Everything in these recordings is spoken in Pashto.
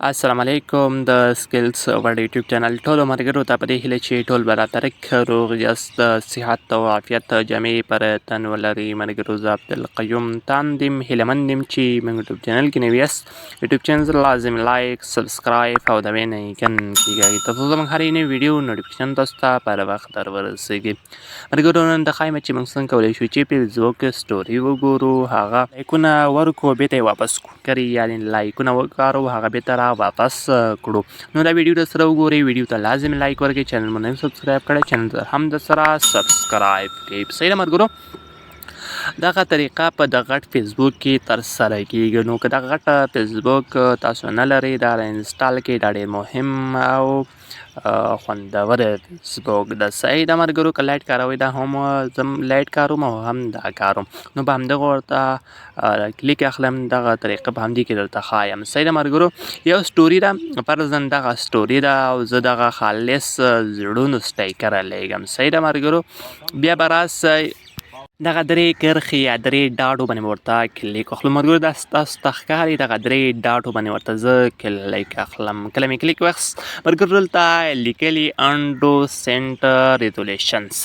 السلام علیکم د سکلز ورډ یوټیوب چینل ټولو ملګرو ته په دې هیله چې ټول به راترک روغ یاست د صحت او عافیت جامې پر تن ولري. ملګرو زه عبدالقیوم تاندیم هیلهمند یم چې موږ یوټیوب چینل کې نوي یاست یوټیوب چینل لازم لایک سبسکرایب او د بین آیکن کېږئ ترڅو زموږ هرې نوې ویډیو نوټیفیکیشن تاسو ته پر وخت در ورسیږي. ملګرو نن د ښایم چې موږ څنګه کولی شو چې فیسبوک سټوري وګورو، هغه لایکونه ورکړو، بېرته یې واپس کړو، کرې یعنې لایکونه وکارو هغه بېرته واپس کړو. نو دا ویډیو در سره وګورئ، ویډیو ته لازم لایک ورکړئ، چینل مو نه وي سبسکرایب کړی چینل هم در سره سبسکرایب کړئ. صحیح ده ملګرو، دغه طریقه په د غټ فیسبوک کې ترسره کېږي. نو که دغه غټ فیسبوک تاسو نه لرئ دا انسټال کړئ، دا ډېر مهم او خوندور فیسبوک ده. صحیح ده ملګرو، که لایټ کاروئ دا هم زه لایټ کاروم او هم دا کاروم، نو په همدغه ورته کلیک اخلم، دغه طریقه په همدې کې درته ښایم. صحیح ده ملګرو، یو سټوري ده، فرضاً دغه سټوري ده او زه دغه خالص زړونو سټیکر لیږم. صحیح ده ملګرو، بیا به راسئ دغه درې کرښې یا درې ډاټو باندې به ورته کلیک واخلو. ملګرو دا ستاسو ته ښکاري، دغه درې ډاټو باندې ورته زه کلیک اخلم. کله مې کلیک واخیست ملګرو دلته لیکلي انډو سینټ ریزولیشنز،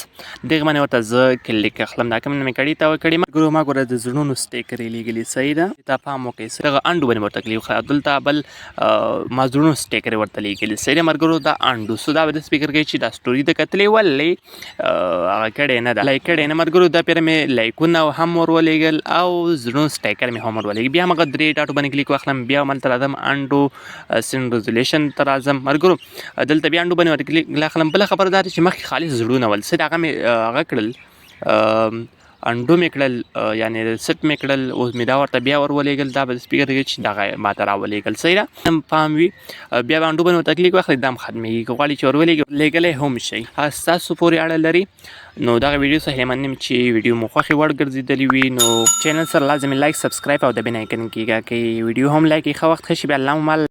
دغې باندې ورته زه کلیک اخلم. دا کوم مې کړي ته وکړي ملګرو، ما ګوره د زړونو سټیکر یې لیږلي. صحیح ده، ته پام وکړئ دغه انډو باندې ورته کلیک وکړه، دلته بل ما زړونو سټیکر یې ورته لیږلي. صحیح ده ملګرو، دا انډو سو دا به داسې فکر کوي چې دا سټوري د کتلې ولې هغه کړې نه ده، لایک کړې نه ملګرو. دا پیر مې لایکونه هم ور ولېږل او زړونو سټیکر مې هم ور ولېږل. بیا همغه درې ډاټو باندې کلیک واخلم، بیا هملته راځم انډو سینټ ریزولیشن ته راځم ملګرو، دلته بیا انډو باندې ورته کلیک اخلم. بله خبره دا ده چې مخکې خالص زړونه ول، څه هغه مې هغه کړل انډو مې کړل، یعنې سیټ مې کړل، اوس مې دا ورته بیا ور ولېږل، دا به فکر کوي چې دغه ماته را ولېږل. صحیح ده، پام وي، بیا به انډو باندې ورته کلیک واخلئ، دا هم ختمېږي. که غواړئ چې ور ولېږلی هم شئ، ستاسو پورې اړه لري. نو دغه ویډیو څخه هیلهمند یم چې ویډیو مو خوښې وړ ګرځېدلې وي. نو چینل سره لازمي لایک سبسکرایب او د بین آیکن کېږه. که ویډیو هم لایک یې ښه وخت ښه شي، بیا الله مو مل